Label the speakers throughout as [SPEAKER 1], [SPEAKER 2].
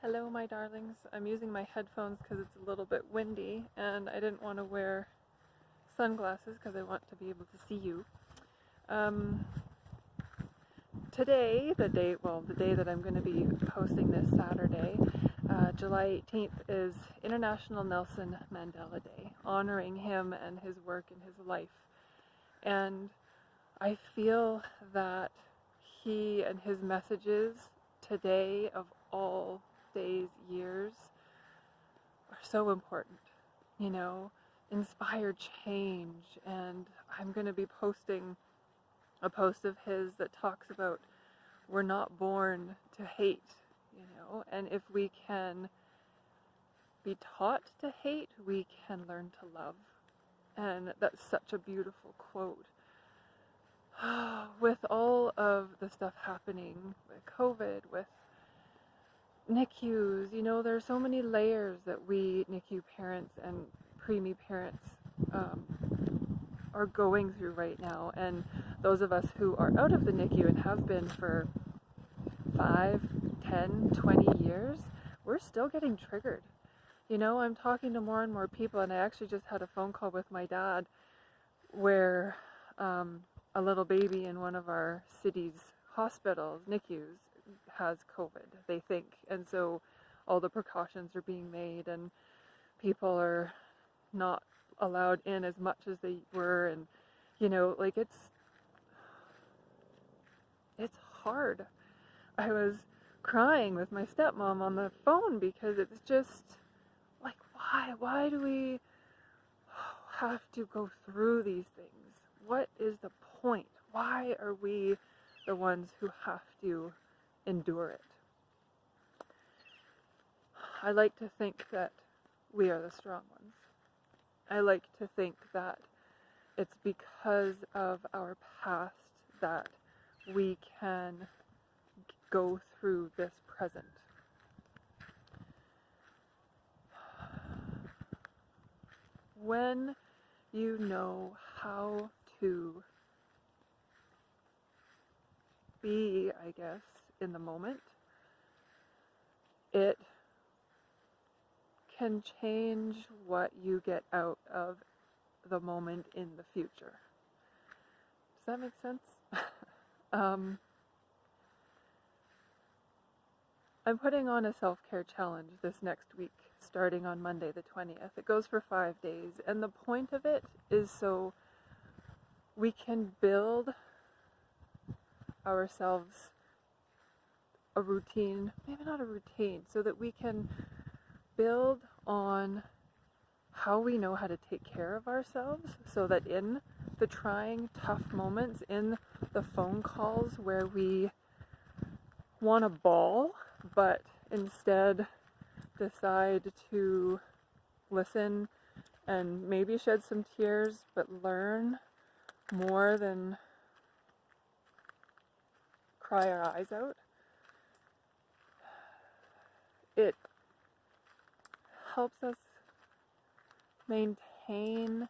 [SPEAKER 1] Hello, my darlings. I'm using my headphones because it's a little bit windy and I didn't want to wear sunglasses because I want to be able to see you. Today, the day that I'm going to be posting this Saturday, July 18th, is International Nelson Mandela Day, honoring him and his work and his life. And I feel that he and his messages today, of all days, years, are so important, inspire change. And I'm going to be posting a post of his that talks about we're not born to hate, and if we can be taught to hate, we can learn to love. And that's such a beautiful quote. With all of the stuff happening with COVID, with NICUs, there are so many layers that we NICU parents and preemie parents are going through right now. And those of us who are out of the NICU and have been for 5, 10, 20 years, we're still getting triggered. I'm talking to more and more people, and I actually just had a phone call with my dad where a little baby in one of our city's hospitals, NICUs, has COVID, they think. And so all the precautions are being made, and people are not allowed in as much as they were. And, it's hard. I was crying with my stepmom on the phone because it's just like, why do we have to go through these things? What is the point? Why are we the ones who have to endure it? I like to think that we are the strong ones. I like to think that it's because of our past that we can go through this present. When you know how to be, I guess, in the moment, it can change what you get out of the moment in the future. Does that make sense? I'm putting on a self-care challenge this next week, starting on Monday the 20th. It goes for 5 days, and the point of it is so we can build ourselves a routine, maybe not a routine, so that we can build on how we know how to take care of ourselves, so that in the trying, tough moments, in the phone calls where we want to bawl, but instead decide to listen and maybe shed some tears, but learn more than cry our eyes out. It helps us maintain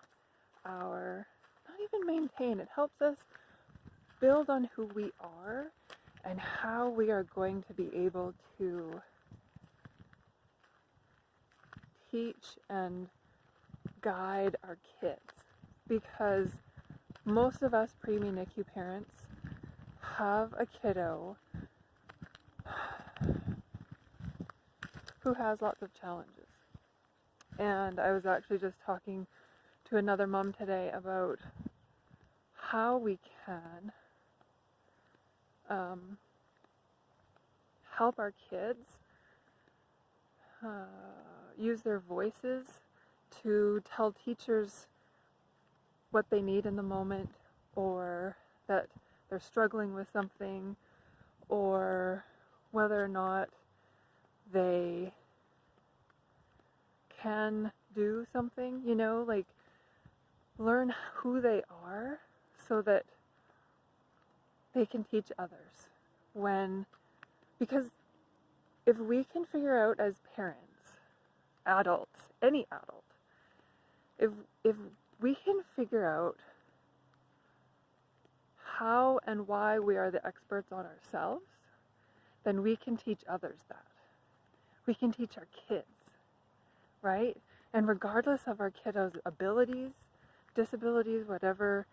[SPEAKER 1] it helps us build on who we are and how we are going to be able to teach and guide our kids. Because most of us preemie NICU parents have a kiddo who has lots of challenges. And I was actually just talking to another mom today about how we can help our kids use their voices to tell teachers what they need in the moment, or that they're struggling with something, or whether or not they can do something, learn who they are so that they can teach others. Because if we can figure out as parents, adults, any adult, if we can figure out how and why we are the experts on ourselves, then we can teach others that. we can teach our kids, right? And regardless of our kiddos' abilities, disabilities, whatever,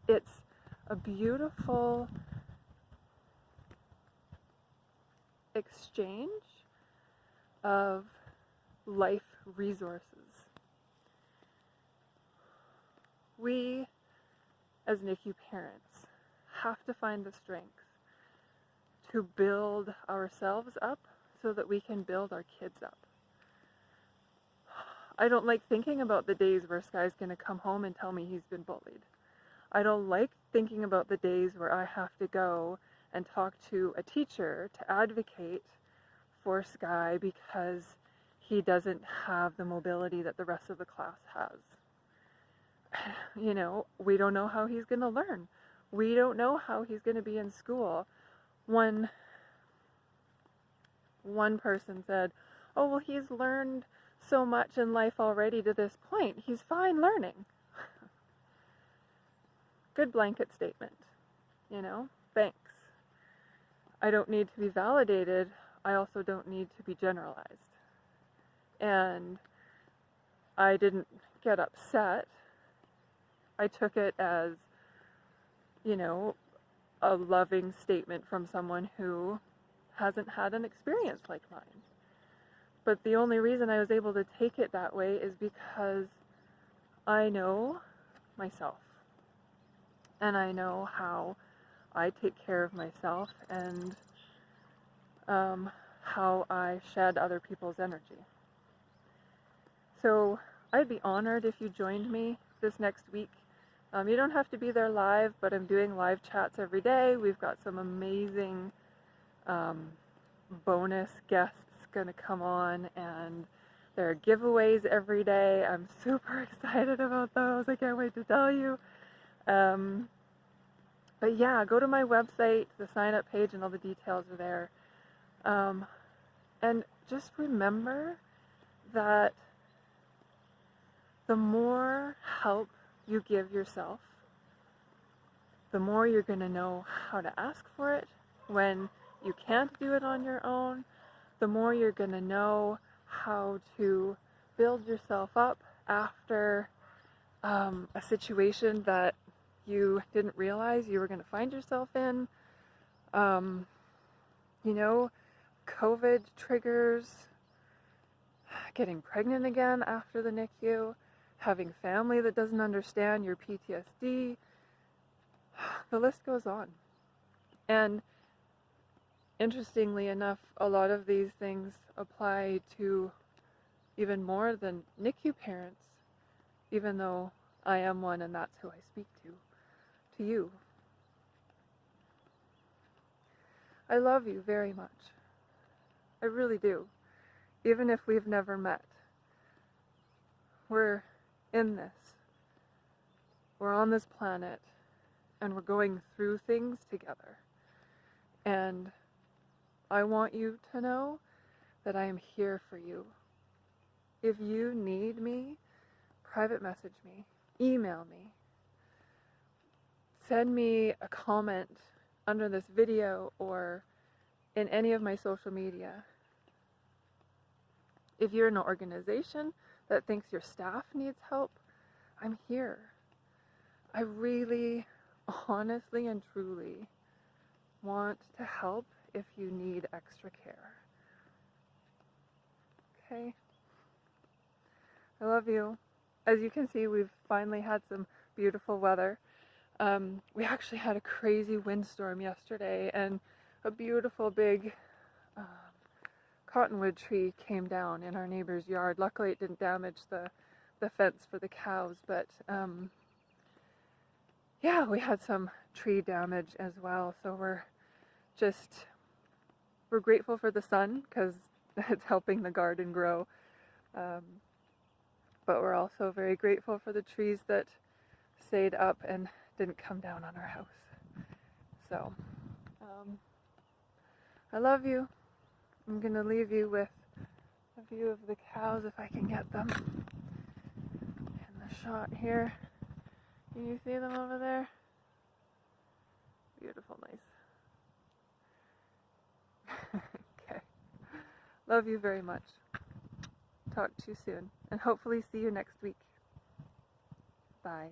[SPEAKER 1] it's a beautiful exchange of life resources. We, as NICU parents, have to find the strength to build ourselves up so that we can build our kids up. I don't like thinking about the days where Sky's going to come home and tell me he's been bullied. I don't like thinking about the days where I have to go and talk to a teacher to advocate for Sky because he doesn't have the mobility that the rest of the class has. You know, we don't know how he's going to learn. We don't know how he's going to be in school. One person said, oh, well, he's learned so much in life already to this point. He's fine learning. Good blanket statement, you know, thanks. I don't need to be validated. I also don't need to be generalized. And I didn't get upset. I took it as, you know, a loving statement from someone who hasn't had an experience like mine. But the only reason I was able to take it that way is because I know myself. And I know how I take care of myself and how I shed other people's energy. So I'd be honored if you joined me this next week. You don't have to be there live, but I'm doing live chats every day. We've got some amazing bonus guests going to come on, and there are giveaways every day. I'm super excited about those. I can't wait to tell you. But yeah, go to my website, the sign up page, and all the details are there. And just remember that the more help you give yourself, the more you're going to know how to ask for it when you can't do it on your own, the more you're going to know how to build yourself up after a situation that you didn't realize you were going to find yourself in. You know, COVID triggers, getting pregnant again after the NICU, having family that doesn't understand your PTSD. The list goes on. And interestingly enough, a lot of these things apply to even more than NICU parents, even though I am one and that's who I speak to you. I love you very much. I really do. Even if we've never met. We're in this. We're on this planet and we're going through things together. And I want you to know that I am here for you. If you need me, private message me, email me, send me a comment under this video or in any of my social media. If you're in an organization that thinks your staff needs help, I'm here. I really, honestly and truly want to help if you need extra care. Okay? I love you. As you can see, we've finally had some beautiful weather. We actually had a crazy windstorm yesterday, and a beautiful big cottonwood tree came down in our neighbor's yard. Luckily it didn't damage the fence for the cows, but yeah, we had some tree damage as well. So we're grateful for the sun because it's helping the garden grow. But we're also very grateful for the trees that stayed up and didn't come down on our house. So, I love you. I'm going to leave you with a view of the cows if I can get them in the shot here. Can you see them over there? Beautiful, nice. Love you very much. Talk to you soon, and hopefully see you next week. Bye.